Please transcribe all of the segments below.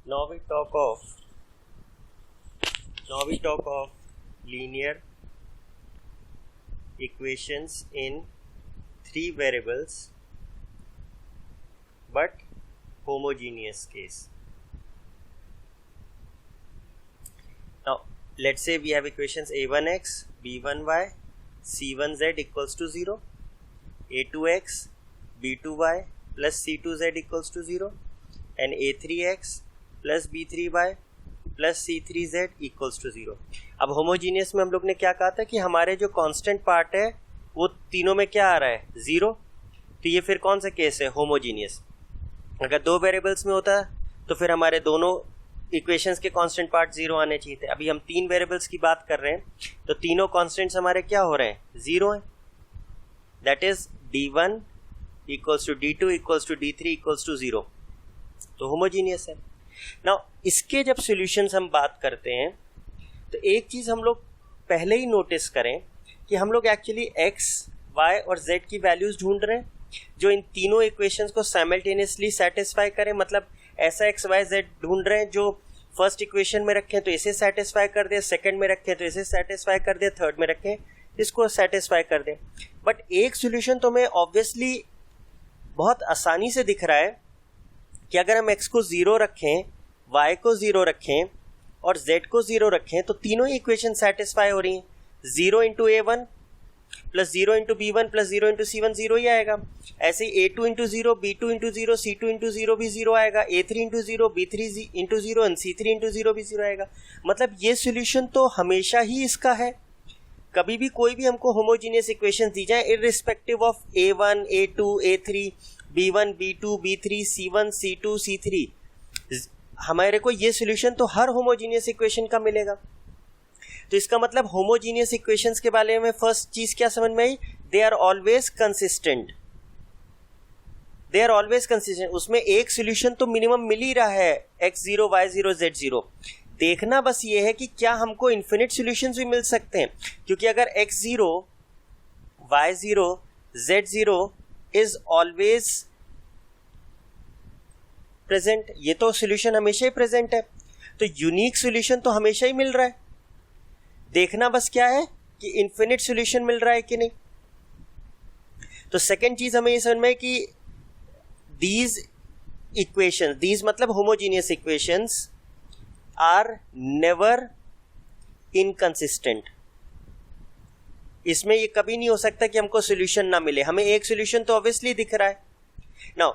Now we talk of linear equations in three variables but homogeneous case. Now let's say we have equations a1x, b1y, c1z equals to 0, a2x, b2y plus c2z equals to 0 and a3x plus b3y plus c3z equals to 0. अब homogeneous में हम लोग ने क्या कहा था कि हमारे जो कांस्टेंट पार्ट है वो तीनों में क्या आ रहा है 0. तो ये फिर कौन सा केस है होमोजीनियस. अगर दो वेरिएबल्स में होता तो फिर हमारे दोनों इक्वेशंस के कांस्टेंट पार्ट 0 आने चाहिए थे. अभी हम तीन वेरिएबल्स की बात कर रहे हैं तो तीनों कांस्टेंट्स हमारे क्या हो रहे हैं 0 हैं. That is d1 equals to d2 equals to d3 equals to 0. तो होमोजीनियस है. नाउ इसके जब सॉल्यूशंस हम बात करते हैं तो एक चीज हम लोग पहले ही नोटिस करें कि हम लोग एक्चुअली x, y और z की वैल्यूज ढूंढ रहे हैं जो इन तीनों इक्वेशंस को साइमल्टेनियसली सेटिस्फाई करें. मतलब ऐसा x, y, z ढूंढ रहे हैं जो फर्स्ट इक्वेशन में रखें तो इसे सेटिस्फाई कर दे, सेकंड में रखें तो इसे सेटिस्फाई कर दे, थर्ड में रखें इसको सेटिस्फाई कर दे. बट एक सॉल्यूशन तो हमें ऑब्वियसली बहुत आसानी से दिख रहा है कि अगर हम x को 0 रखें, y को 0 रखें और z को 0 रखें तो तीनों ही इक्वेशन सेटिस्फाई हो रही हैं. 0 into a1 plus 0 into b1 plus 0 into c1 0 ही आएगा. ऐसे ही a2 into 0, b2 into 0, c2 into 0 भी 0 आएगा, a3 into 0, b3 into 0 and c3 into 0 भी 0 आएगा. मतलब ये सॉल्यूशन तो हमेशा ही इसका है. कभी भी कोई भी हमको होमोजीनियस इक्वेशन दी जाए irrespective of a1, a2, a3, b1, b2, b3, c1, c2, c3, हमारे को ये सॉल्यूशन तो हर होमोजीनियस इक्वेशन का मिलेगा. तो इसका मतलब होमोजीनियस इक्वेशंस के बारे में फर्स्ट चीज क्या समझ में आई, they are always consistent. They are always consistent. उसमें एक सॉल्यूशन तो मिनिमम मिल ही रहा है x0, y0, z0. देखना बस ये है कि क्या हमको इन्फिनिट सॉल्यूशंस भी मिल सकते हैं. क्योंकि अगर x0, y0, z0 is always present, ये तो सॉल्यूशन हमेशा ही प्रेजेंट है, तो यूनिक सॉल्यूशन तो हमेशा ही मिल रहा है. देखना बस क्या है कि इन्फिनिट सॉल्यूशन मिल रहा है कि नहीं. तो सेकंड चीज हमें ये समझ में है कि दीज इक्वेशंस, दीज मतलब homogeneous equations are never inconsistent. इसमें ये कभी नहीं हो सकता कि हमको सॉल्यूशन ना मिले. हमें एक सॉल्यूशन तो ऑब्वियसली दिख रहा है. नाउ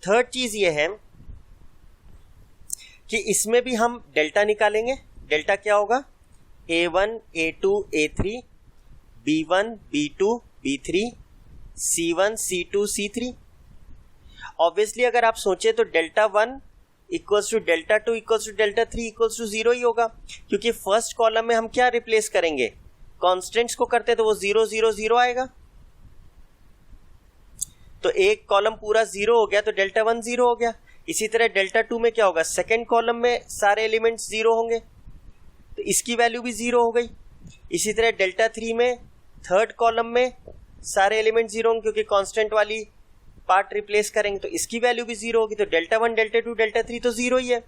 थर्ड चीज ये है कि इसमें भी हम डेल्टा निकालेंगे. डेल्टा क्या होगा, a1, a2, a3, b1, b2, b3, c1, c2, c3. Obviously अगर आप सोचे तो delta 1 equals to delta 2 equals to delta 3 equals to 0 ही होगा. क्योंकि फर्स्ट कॉलम में हम क्या रिप्लेस करेंगे, कॉन्स्टेंट्स को करते तो वो 0 0 0 आएगा. तो एक कॉलम पूरा 0 हो गया तो डेल्टा 1 0 हो गया. इसी तरह डेल्टा 2 में क्या होगा, सेकेंड कॉलम में सारे एलिमेंट्स 0 होंगे तो इसकी वैल्यू भी 0 हो गई. इसी तरह डेल्टा 3 में थर्ड कॉलम में सारे एलिमेंट 0 होंगे क्योंकि कांस्टेंट वाली पार्ट रिप्लेस करेंगे तो इसकी वैल्यू भी 0 होगी. तो डेल्टा 1, डेल्टा 2, डेल्टा 3 तो 0 ही है.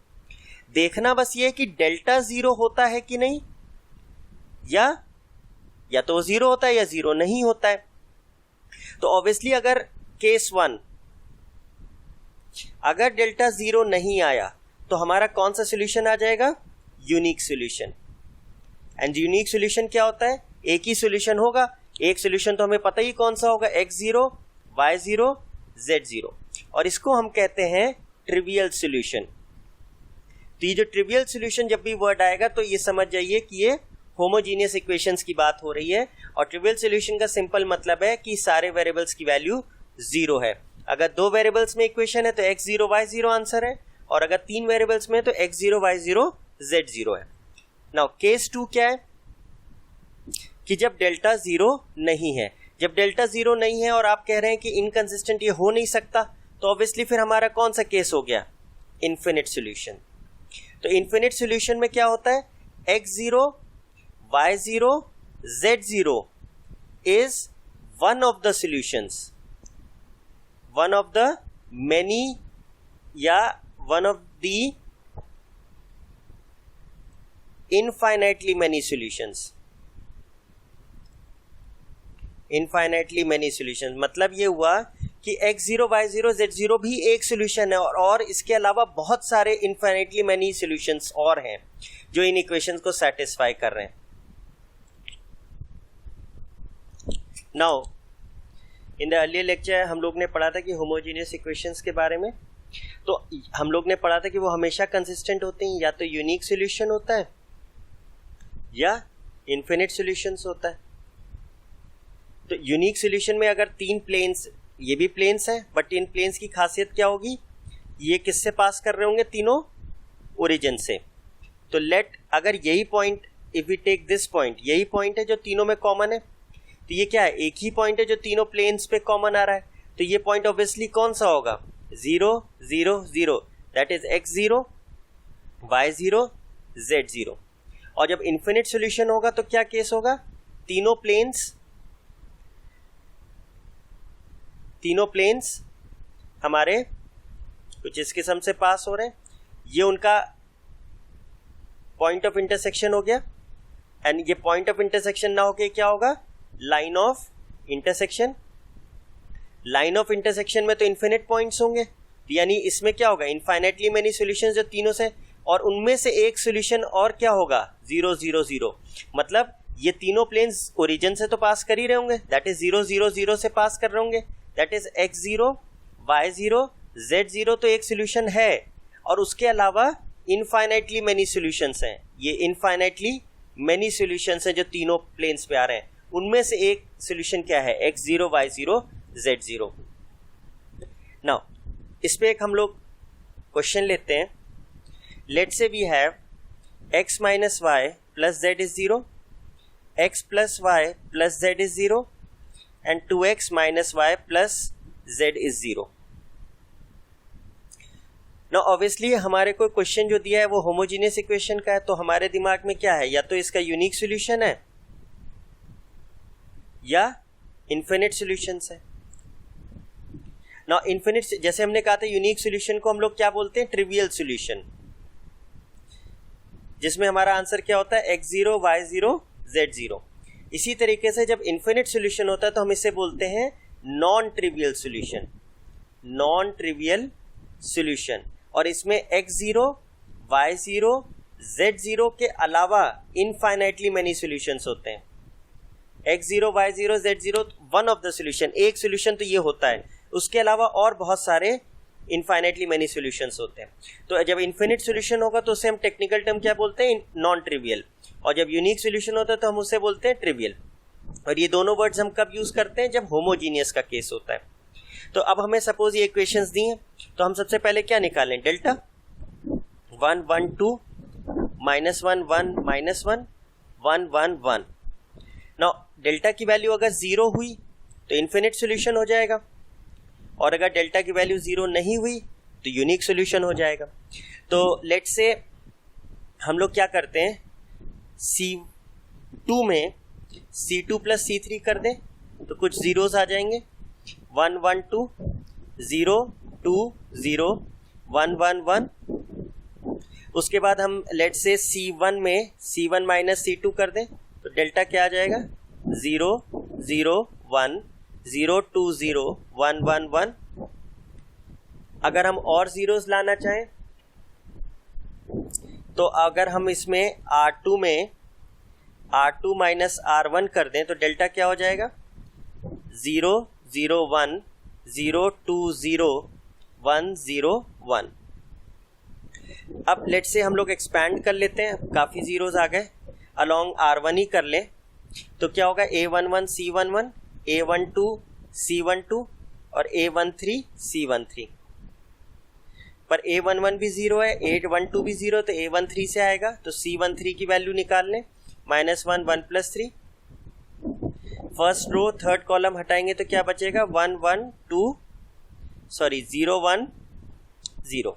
देखना बस ये है कि डेल्टा 0 होता है कि नहीं, या तो 0 होता है या 0 नहीं होता है. तो ऑब्वियसली अगर केस 1 अगर डेल्टा 0 नहीं आया तो हमारा कौन सा सॉल्यूशन आ जाएगा, unique solution. And unique solution क्या होता है, एक ही सॉल्यूशन होगा. एक सॉल्यूशन तो हमें पता ही कौन सा होगा, x0, y0, z0, और इसको हम कहते हैं ट्रिवियल सॉल्यूशन. तो ये जो ट्रिवियल सॉल्यूशन जब भी वर्ड आएगा तो ये समझ जाइए कि ये होमोजीनियस इक्वेशंस की बात हो रही है. और ट्रिवियल सॉल्यूशन का सिंपल मतलब है कि सारे वेरिएबल्स की वैल्यू 0 है. अगर दो वेरिएबल्स में इक्वेशन है तो x0, y0 आंसर है, और अगर तीन वेरिएबल्स में तो x0, y0, z0 है. नाउ केस 2 क्या है कि जब डेल्टा 0 नहीं है. जब डेल्टा 0 नहीं है और आप कह रहे हैं कि इनकंसिस्टेंट ये हो नहीं सकता तो ऑब्वियसली फिर हमारा कौन सा केस हो गया, इन्फिनिट सॉल्यूशन. तो इन्फिनिट सॉल्यूशन में क्या होता है, x0, y0, z0 is one of the solutions, one of the many या one of the infinitely many solutions, infinitely many solutions मतलब ये हुआ कि x0 y0 z0 भी एक सॉल्यूशन है और इसके अलावा बहुत सारे इनफाइनाइटली मैनी सॉल्यूशंस और हैं जो इन इक्वेशंस को सेटिस्फाई कर रहे हैं. Now in the earlier lecture हम लोग ने पढ़ा था कि होमोजेनियस इक्वेशंस के बारे में. तो हम लोग ने पढ़ा था कि वो हमेशा कंसिस्टेंट होते हैं, या तो यूनिक सॉल्यूशन होता है या इनफिनिट सॉल्यूशंस होता है. तो यूनिक सॉल्यूशन में अगर तीन प्लेन्स, ये भी प्लेन्स हैं, बट इन प्लेन्स की खासियत क्या होगी, ये किससे पास कर रहे होंगे, तीनों ओरिजिन से. तो लेट अगर यही point, if we take this point, यही पॉइंट है जो तीनों में कॉमन है, तो ये क्या है, एक ही पॉइंट है जो तीनों प्लेन्स पे कॉमन आ रहा है. तो ये पॉइंट ऑब्वियसली कौन सा होगा, 0 0 0, that is x0 y0 z0. और जब इन्फिनिट सॉल्यूशन होगा तो क्या केस होगा, तीनों प्लेन्स हमारे कुछ इस किस्म से पास हो रहे हैं, ये उनका पॉइंट ऑफ इंटरसेक्शन हो गया. एंड ये पॉइंट ऑफ इंटरसेक्शन ना होके क्या होगा, line of intersection. Line of intersection में तो इन्फिनिट पॉइंट्स होंगे, यानी इसमें क्या होगा, इनफाइनाइटली मेनी सॉल्यूशंस जो तीनों से, और उनमें से एक सॉल्यूशन और क्या होगा, 0 0 0. मतलब ये तीनों प्लेन्स ओरिजिन से तो पास कर ही रहे होंगे, दैट इज 0 0 0 से पास कर रहे होंगे, that is x0 y0 z0 तो एक सॉल्यूशन है. और उसके अलावा इनफाइनाइटली मेनी सॉल्यूशंस हैं, ये इनफाइनाइटली मेनी सॉल्यूशंस हैं जो तीनों प्लेन्स पे आ रहे हैं. उनमें से एक सॉल्यूशन क्या है, x0 y0 z0. नाउ इस पे एक हम लोग क्वेश्चन लेते हैं. Let say we have x minus y plus z is 0, x plus y plus z is 0 and 2x minus y plus z is 0. Now obviously हमारे को क्वेश्चन जो दिया है वो होमोजेनियस इक्वेशन का है, तो हमारे दिमाग में क्या है, या तो इसका यूनिक सॉल्यूशन है या इनफिनिट सॉल्यूशंस है. नाउ इनफिनिट, जैसे हमने कहा था यूनिक सॉल्यूशन को हम लोग क्या बोलते हैं, ट्रिवियल सॉल्यूशन, जिसमें हमारा आंसर क्या होता है, x0 y0 z0. इसी तरीके से जब इनफिनिट सॉल्यूशन होता है तो हम इसे बोलते हैं non trivial solution, non trivial solution. और इसमें x0 y0 z0 के अलावा इनफाइनाइटली मेनी सॉल्यूशंस होते हैं. x0 y0 z0 one of the solution, एक सॉल्यूशन तो ये होता है, उसके अलावा और बहुत सारे इनफाइनाइटली मेनी सॉल्यूशंस होते हैं. तो जब इनफिनिट सॉल्यूशन होगा तो उसे हम टेक्निकल टर्म क्या बोलते हैं, नॉन ट्रिवियल. और जब यूनिक सॉल्यूशन होता है तो हम उसे बोलते हैं ट्रिवियल. और ये दोनों वर्ड्स हम कब यूज करते हैं, जब होमोजीनियस का केस होता है. तो अब हमें सपोज ये इक्वेशंस दी हैं, तो हम सबसे पहले क्या निकालें, डेल्टा 1 1 2 -1 1 -1 1 1 1. नाउ डेल्टा की वैल्यू अगर 0 हुई तो इनफिनिट सॉल्यूशन हो जाएगा, और अगर डेल्टा की वैल्यू 0 नहीं हुई तो यूनिक सॉल्यूशन हो जाएगा. तो लेट्स से हम लोग क्या करते हैं, C2 में C2 प्लस C3 कर दें तो कुछ जीरोस आ जाएंगे, 1 1 2 0 2 0 1 1 1. उसके बाद हम लेट्स से C1 में C1 माइनस C2 कर दें तो डेल्टा क्या आ जाएगा, 0 0 1 0 2 0 1 1 1. अगर हम और जीरोस लाना चाहें तो अगर हम इसमें R2 में R2 माइनस R1 कर दें तो डेल्टा क्या हो जाएगा, 0 0 1 0 2 0 1 0 1. अब लेट्स से हम लोग एक्सपैंड कर लेते हैं, काफ़ी जीरोस आ गए, अलोंग R1 ही कर लें तो क्या होगा, A11 C11 A12 C12 और A13 C13. पर A11 भी 0 है, A12 भी 0, तो A13 से आएगा, तो C13 की वैल्यू निकाल लें, -1 1 + 3. फर्स्ट रो थर्ड कॉलम हटाएंगे तो क्या बचेगा, 1 1 2 0 1 0.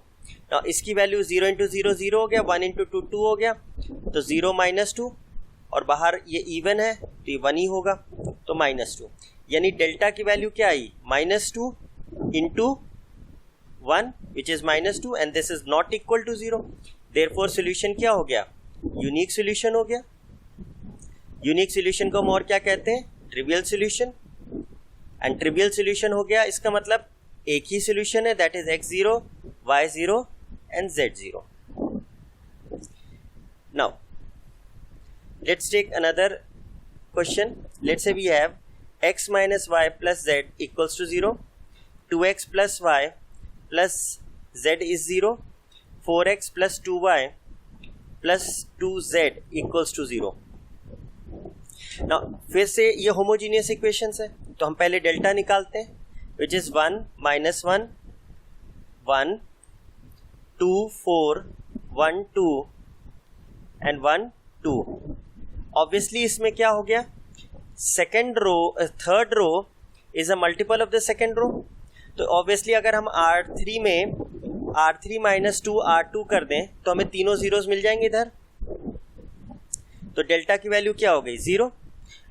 now, इसकी वैल्यू 0 × 0 0 हो गया, 1 × 2 2 हो गया, तो 0 -2, और बाहर ये इवन है तो ये 1 ही होगा, तो -2. यानी डेल्टा की वैल्यू क्या आई, -2 × 1 which is -2 and this is not equal to 0. therefore solution क्या हो गया, यूनिक सॉल्यूशन हो गया। यूनिक सॉल्यूशन को हम और क्या कहते हैं? Trivial solution. And trivial solution हो गया, इसका मतलब एक ही सॉल्यूशन है, that is x0, y0 and z0. Now let's take another question. Let's say we have x minus y plus z equals to 0, 2x plus y plus z is 0, 4x plus 2y plus 2z equals to 0. Now फिर से ये homogeneous equations है, तो हम पहले delta निकालते हैं, which is 1 minus 1 1 2 4 1 2 and 1 2. Obviously इसमें क्या हो गया? Second row, third row is a multiple of the second row, तो ऑब्वियसली अगर हम R3 में R3 माइनस 2 R2 कर दें तो हमें तीनों जीरोस मिल जाएंगे इधर, तो डेल्टा की वैल्यू क्या हो गई? 0.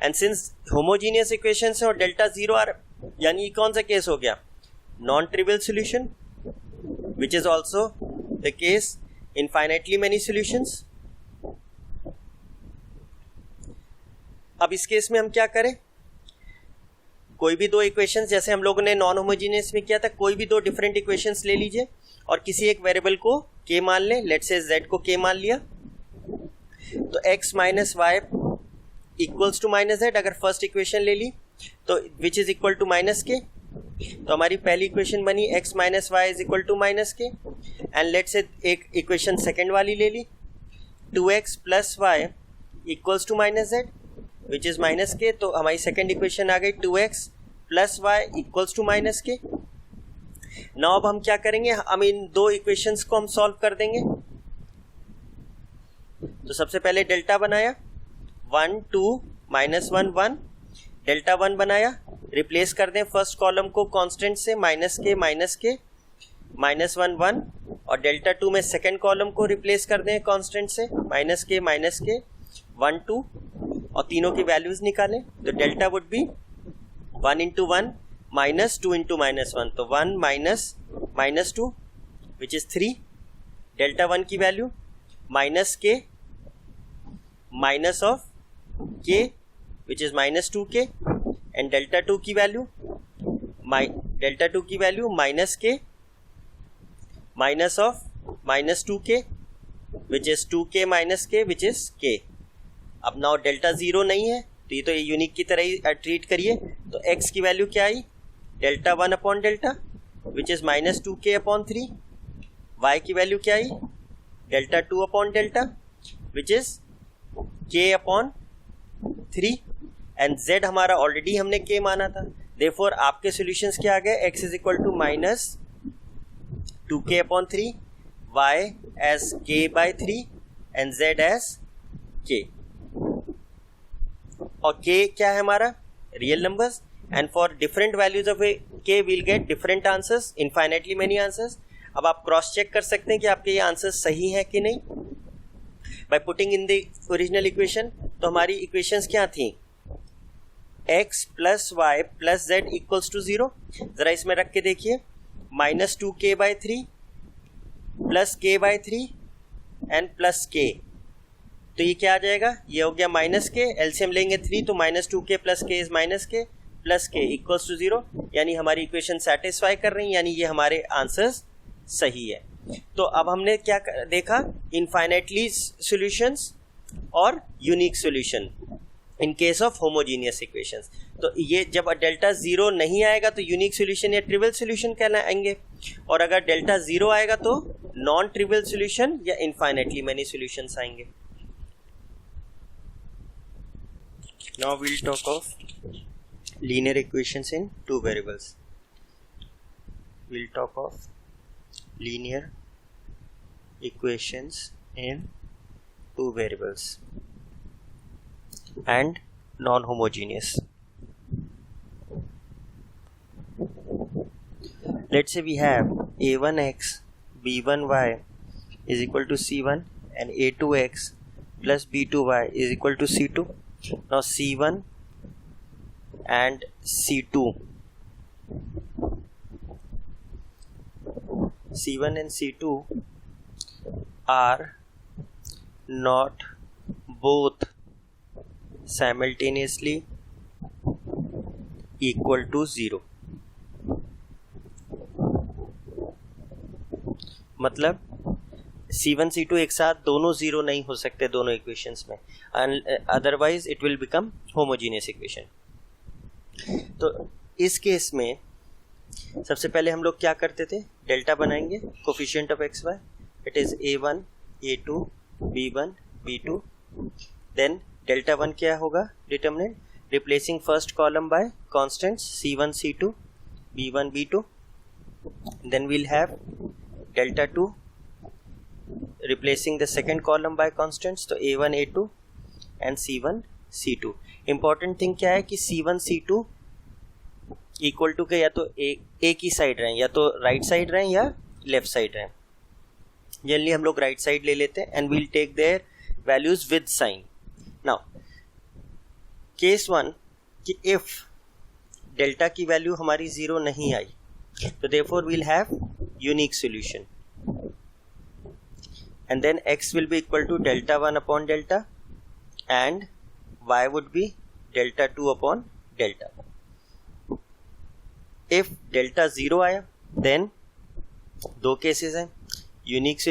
एंड सिंस होमोजीनियस इक्वेशन है और डेल्टा 0 आर, यानी कौन सा केस हो गया? Non trivial solution, which is also the case in finitely many solutions. अब इस केस में हम क्या करें? कोई भी दो इक्वेशंस, जैसे हम लोगों ने नॉन होमोजीनियस में किया था, कोई भी दो डिफरेंट इक्वेशंस ले लीजिए और किसी एक वेरिएबल को k मान लें. लेट्स से z को k मान लिया, तो x minus y equals to minus z. अगर फर्स्ट इक्वेशन ले ली तो which is equal to minus k, तो हमारी पहली इक्वेशन बनी x minus y is equal to minus k. And let's say एक इक्वेशन सेकेंड वाली ले ली, 2x plus y equals to minus z which is minus k, तो हमारी सेकेंड इक्वेशन आ गई 2x plus y equals to minus k. Now अब हम क्या करेंगे? हम इन दो इक्वेशंस को हम सॉल्व कर देंगे. तो सबसे पहले डेल्टा बनाया, 1 2 माइनस 1 1, डेल्टा 1 बनाया, रिप्लेस कर दें फर्स्ट कॉलम को कांस्टेंट से, माइनस के माइनस 1 1, और डेल्टा 2 में सेकेंड कॉलम को रिप्लेस कर दें कांस्टेंट से, माइनस के 1 2, और तीनों की वैल्यूज निकालें. तो delta would be 1 into 1 minus 2 into minus 1, तो 1 माइनस 2 विच इज 3. डेल्टा 1 की वैल्यू माइनस के माइनस ऑफ के विच is minus 2k, and delta 2 की वैल्यू माइनस के minus of minus 2k which is 2k minus के विच is k. अब now delta 0 नहीं है, तो ये यूनिक की तरह ही ट्रीट करिए. तो x की वैल्यू क्या आई? Delta 1 upon delta which is minus 2k upon 3. y की वैल्यू क्या आई? Delta 2 upon delta which is k upon 3. And z हमारा ऑलरेडी हमने k माना था, देयरफॉर आपके सॉल्यूशंस क्या आ गए? x is equal to minus 2k upon 3, y as k by 3 and z as k. और k क्या है हमारा? Real numbers. And for different values of k will get different answers, infinitely many answers. अब आप cross check कर सकते हैं कि आपके ये आंसर्स सही हैं कि नहीं by putting in the original equation. तो हमारी इक्वेशंस क्या थी? x plus y plus z equals to 0. जरा इसमें रख के देखिए, minus 2k by 3 plus k by 3 and plus k. तो ये क्या आ जाएगा? ये हो गया माइनस के, एलसीएम लेंगे 3, तो minus 2k plus k is minus के प्लस k इक्वल्स टू 0. यानी हमारी इक्वेशन सेटिस्फाई कर रही है, यानी ये हमारे आंसर्स सही है. तो अब हमने क्या देखा? इनफाइनाइटली सॉल्यूशंस और unique solution in case of homogeneous equations. तो ये जब डेल्टा 0 नहीं आएगा तो यूनिक सॉल्यूशन या ट्रिवियल सॉल्यूशन कहलाएंगे, और अगर डेल्टा 0 आएगा तो नॉन ट्रिवियल सॉल्यूशन या इनफाइनाइटली मेनी सॉल्यूशंस आएंगे. Now we'll talk of linear equations in two variables. We'll talk of linear equations in two variables and non-homogeneous. Let's say we have a1x b1y is equal to c1 and a2x plus b2y is equal to c2. Now C1 and C2 are not both simultaneously equal to 0. मतलब C1 C2 एक साथ दोनों zero नहीं हो सकते दोनों equations में, otherwise it will become homogeneous equation. तो इस केस में सबसे पहले हम लोग क्या करते थे, डेल्टा बनाएंगे coefficient of x y, it is a1 a2 b1 b2. Then delta 1 क्या होगा, determinant replacing first column by constants c1 c2 b1 b2. Then we'll have delta 2 replacing the second column by constants, तो a1 a2 and c1 c2. important thing क्या है कि c1 c2 equal to के या तो एक ही side रहें, या तो राइट साइड रहें या लेफ्ट साइड रहें. जनरली हम लोग राइट साइड ले लेते हैं and we'll take their values with sign. Now case 1 कि इफ डेल्टा की वैल्यू हमारी जीरो नहीं आई, तो therefore we'll have unique solution. And then x will be equal to delta 1 upon delta and y would be delta 2 upon delta. If delta 0 आया, then दो cases हैं, unique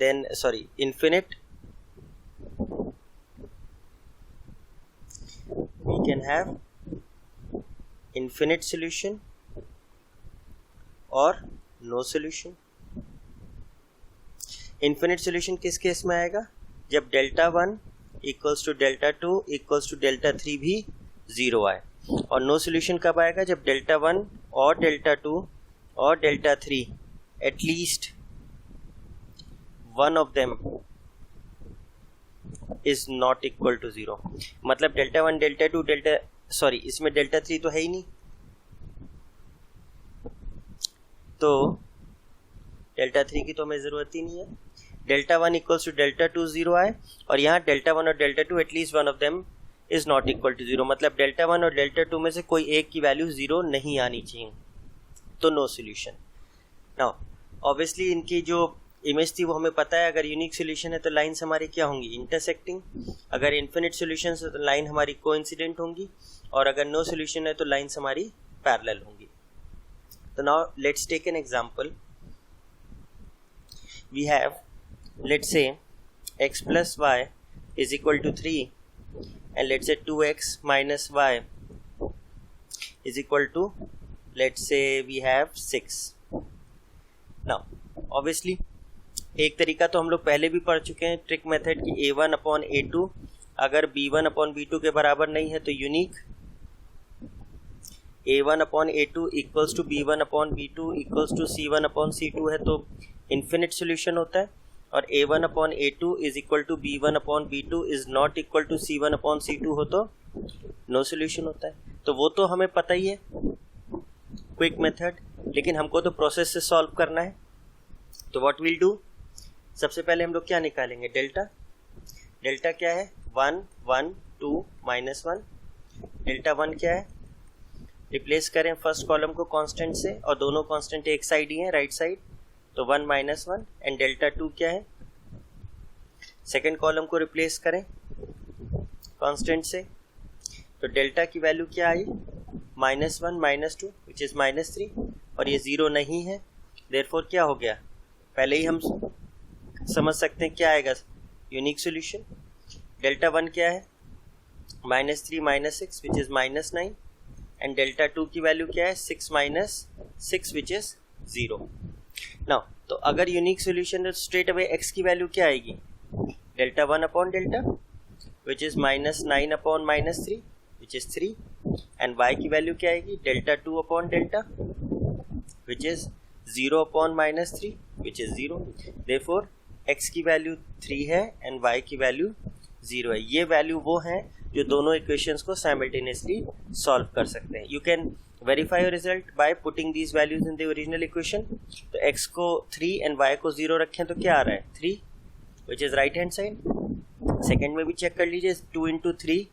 then sorry infinite, we can have infinite solution or no solution. Infinite solution किस case में आएगा, जब delta 1 equals to delta 2 equals to delta 3 भी zero आए. और नो सोल्यूशन कब आएगा, जब डेल्टा 1 और डेल्टा 2 और delta 3 at least one of them is not equal to zero. मतलब डेल्टा 1 डेल्टा 2 डेल्टा सॉरी इसमें डेल्टा 3 तो है ही नहीं, तो डेल्टा 3 की तो हमें ज़रूरत ही नहीं है. Delta 1 equals to delta 2 zero आए, और यहाँ डेल्टा 1 और delta 2 at least one of them is not equal to zero. मतलब डेल्टा 1 और डेल्टा 2 में से कोई एक की वैल्यू जीरो नहीं आनी चाहिए, तो नो सोल्यूशन. नाउ ऑब्वियसली इनकी जो इमेज थी वो हमें पता है, अगर यूनिक सोल्यूशन है तो लाइन्स हमारी क्या होंगी, इंटरसेक्टिंग. अगर इन्फिनिट सोल्यूशन है तो लाइन हमारी कोइंसिडेंट होंगी, और अगर नो सोल्यूशन है तो लाइन्स हमारी पैरेलल होंगी. तो now let's take an example. We have, let's say x plus y is equal to 3 and let's say 2x minus y is equal to, let's say we have 6. Now obviously एक तरीका तो हम लोग पहले भी पढ़ चुके हैं, ट्रिक मेथड की a1 अपॉन a2 अगर b1 अपॉन b2 के बराबर नहीं है तो unique, a1 upon a2 equals to b1 upon b2 equals to c1 upon c2 है तो इन्फिनिट सोल्यूशन होता है, और a1 upon a2 is equal to b1 upon b2 is not equal to c1 upon c2 हो तो no solution होता है. तो वो तो हमें पता ही है क्विक मेथड, लेकिन हमको तो प्रोसेस से सॉल्व करना है. तो व्हाट विल डू, सबसे पहले हम लोग क्या निकालेंगे, डेल्टा. डेल्टा क्या है, 1 1 2 -1. डेल्टा 1 क्या है, रिप्लेस करें फर्स्ट कॉलम को कांस्टेंट से, और दोनों कांस्टेंट एक साइड ही हैं, राइट साइड, तो 1 -1. एंड डेल्टा 2 क्या है, सेकेंड कॉलम को रिप्लेस करें कांस्टेंट से, तो डेल्टा की वैल्यू क्या आई, -1 -2 विच इज -3, और ये जीरो नहीं है, देयरफॉर क्या हो गया, पहले ही हम समझ सकते हैं क्या आएगा, यूनिक सोल्यूशन. डेल्टा 1 क्या है, -3 -6 विच इज -9, एंड डेल्टा 2 की वैल्यू क्या है, 6 6 विच इज 0. नाउ तो अगर यूनिक सोल्यूशन है तो स्ट्रेट अवे x की वैल्यू क्या आएगी, delta 1 upon delta which is -9 upon -3 which is 3, and y की वैल्यू क्या आएगी, delta 2 upon delta which is 0 upon -3 which is 0. Therefore x की वैल्यू 3 है एंड y की वैल्यू 0 है. ये वैल्यू वो हैं जो दोनों इक्वेशंस को साइमल्टेनियसली सॉल्व कर सकते हैं. You can verify your result by putting these values in the original equation. तो x को 3 and y को 0 रखें तो क्या आ रहा है, 3 which is right hand side. Second में भी चेक कर लीजिए, 2 into 3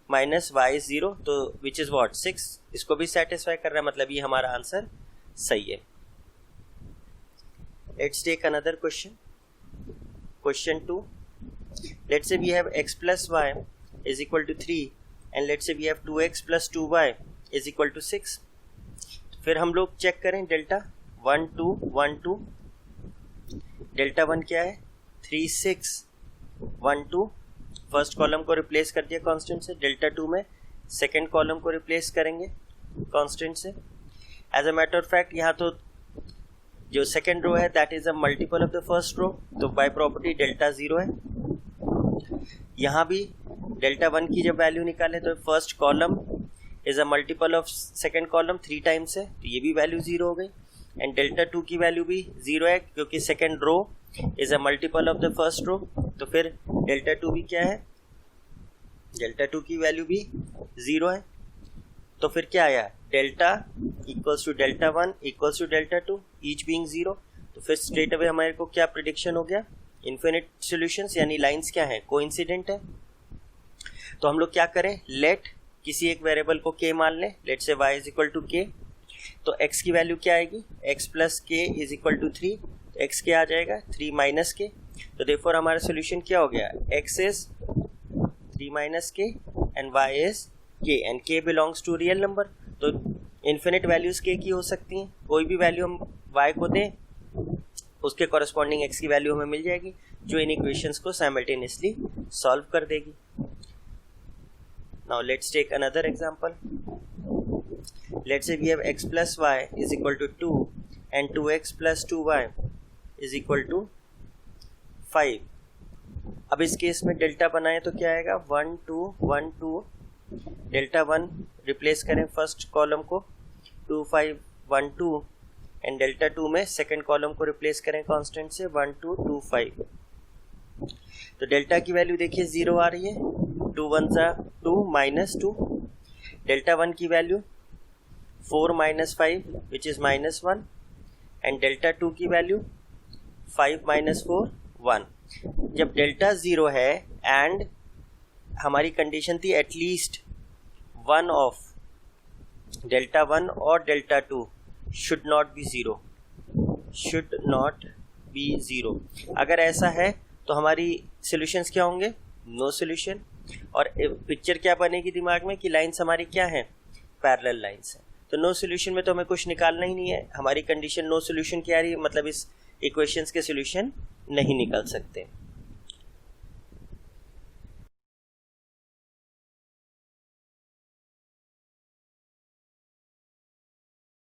minus y is 0, तो which is what, 6. इसको भी satisfy कर रहा है, मतलब ये हमारा आंसर सही है. Let's take another question. Question 2. Let's say we have x plus y is equal to 3 and let's say we have 2x plus 2y is equal to 6. फिर हम लोग चेक करें डेल्टा 1 2 1 2, डेल्टा 1 क्या है 3 6 1 2, फर्स्ट कॉलम को replace कर दिया constant से, डेल्टा 2 में सेकेंड कॉलम को रिप्लेस करेंगे कांस्टेंट से. As a matter of fact यहाँ तो जो सेकेंड रो है that is a multiple of the first row, तो बाय प्रॉपर्टी डेल्टा 0 है. यहाँ भी डेल्टा 1 की जब वैल्यू निकाले तो first column is a multiple of second column 3 times है, तो ये भी वैल्यू 0 हो गई. एंड डेल्टा 2 की वैल्यू भी 0 है क्योंकि second row is a multiple of the first row, तो फिर डेल्टा 2 भी क्या है, डेल्टा 2 की वैल्यू भी 0 है. तो फिर क्या आया, delta equals to delta 1 equals to delta 2 each being 0. तो फिर स्ट्रेट अवे हमारे को क्या प्रेडिक्शन हो गया, इन्फिनिट सॉल्यूशंस यानी लाइंस क्या है, कोइंसिडेंट है. तो हम लोग क्या करें, लेट किसी एक वेरिएबल को k मान लें, लेट से y is equal to k. तो x की वैल्यू क्या आएगी, x plus k is equal to 3, तो x क्या आ जाएगा 3 माइनस k. तो देयरफॉर हमारा सोल्यूशन क्या हो गया, x is 3 minus k and y is k and k belongs to real number. तो इन्फिनिट वैल्यूज k की हो सकती हैं, कोई भी वैल्यू हम y को दें उसके कॉरेस्पॉन्डिंग x की वैल्यू हमें मिल जाएगी जो इन इक्वेशंस को साइमल्टेनियसली सॉल्व कर देगी. Now let's take another example. Let's say we have x plus y is equal to 2 and 2x plus 2y is equal to 5. अब इस केस में डेल्टा बनाए तो क्या आएगा, 1 2 1 2, डेल्टा 1 रिप्लेस करें फर्स्ट कॉलम को 2 5 1 2 एंड डेल्टा 2 में सेकेंड कॉलम को रिप्लेस करें कांस्टेंट से 1 2 2 5. तो डेल्टा की वैल्यू देखिए 0 आ रही है, 2 1 2 माइनस 2, डेल्टा 1 की value 4 minus 5 which is minus 1 and delta 2 की वैल्यू 5 माइनस 4 1. जब डेल्टा 0 है एंड हमारी कंडीशन थी एटलीस्ट वन ऑफ डेल्टा 1 और delta 2 should not be 0, should not be 0. अगर ऐसा है तो हमारी सॉल्यूशंस क्या होंगे, नो सॉल्यूशन. और पिक्चर क्या बनेगी दिमाग में कि लाइंस हमारी क्या है, पैरेलल लाइंस है. तो नो सॉल्यूशन में तो हमें कुछ निकालना ही नहीं है, हमारी कंडीशन नो सॉल्यूशन की आ रही है, मतलब इस इक्वेशंस के सॉल्यूशन नहीं निकल सकते.